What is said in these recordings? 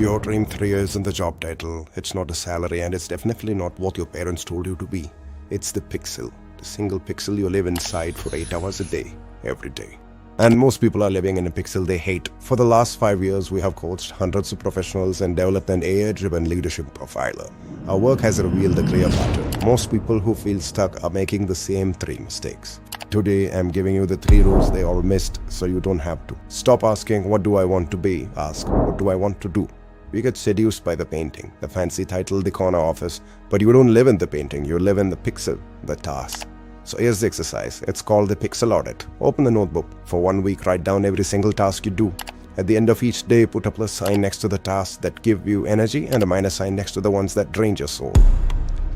Your dream 3 years in the job title, it's not a salary, and it's definitely not what your parents told you to be. It's the pixel, the single pixel you live inside for 8 hours a day, every day. And most people are living in a pixel they hate. For the last 5 years, we have coached hundreds of professionals and developed an AI-driven leadership profiler. Our work has revealed a clear pattern. Most people who feel stuck are making the same 3 mistakes. Today, I'm giving you the 3 rules they all missed so you don't have to. Stop asking, what do I want to be? Ask, what do I want to do? We get seduced by the painting, the fancy title, the corner office, but you don't live in the painting, you live in the pixel, the task. So here's the exercise. It's called the PIXEL audit. Open the notebook. For 1 week, write down every single task you do. At the end of each day, put a plus sign next to the tasks that give you energy and a minus sign next to the ones that drain your soul.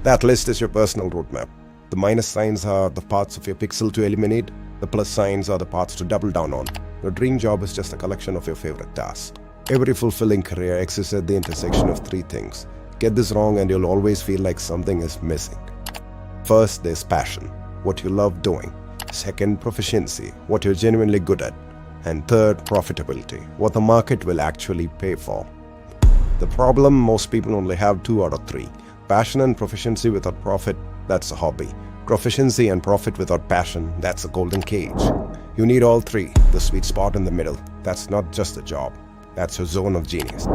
That list is your personal roadmap. The minus signs are the parts of your pixel to eliminate. The plus signs are the parts to double down on. Your dream job is just a collection of your favorite tasks. Every fulfilling career exists at the intersection of 3 things. Get this wrong and you'll always feel like something is missing. First, there's passion, what you love doing. Second, proficiency, what you're genuinely good at. And third, profitability, what the market will actually pay for. The problem, most people only have 2 out of 3. Passion and proficiency without profit, that's a hobby. Proficiency and profit without passion, that's a golden cage. You need all 3, the sweet spot in the middle. That's not just a job. That's your zone of genius.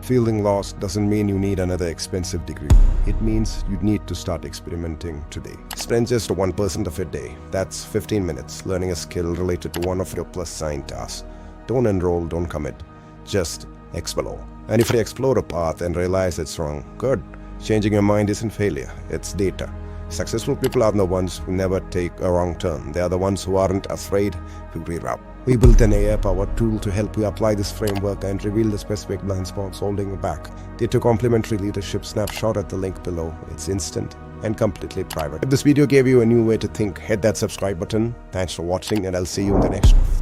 Feeling lost doesn't mean you need another expensive degree. It means you need to start experimenting today. Spend just 1% of your day, that's 15 minutes, learning a skill related to one of your plus sign tasks. Don't enroll, don't commit. Just explore. And if you explore a path and realize it's wrong, good. Changing your mind isn't failure, it's data. Successful people are the ones who never take a wrong turn. They are the ones who aren't afraid to reroute. We built an AI-powered tool to help you apply this framework and reveal the specific blind spots holding you back. Get your complimentary leadership snapshot at the link below. It's instant and completely private. If this video gave you a new way to think, hit that subscribe button. Thanks for watching, and I'll see you in the next one.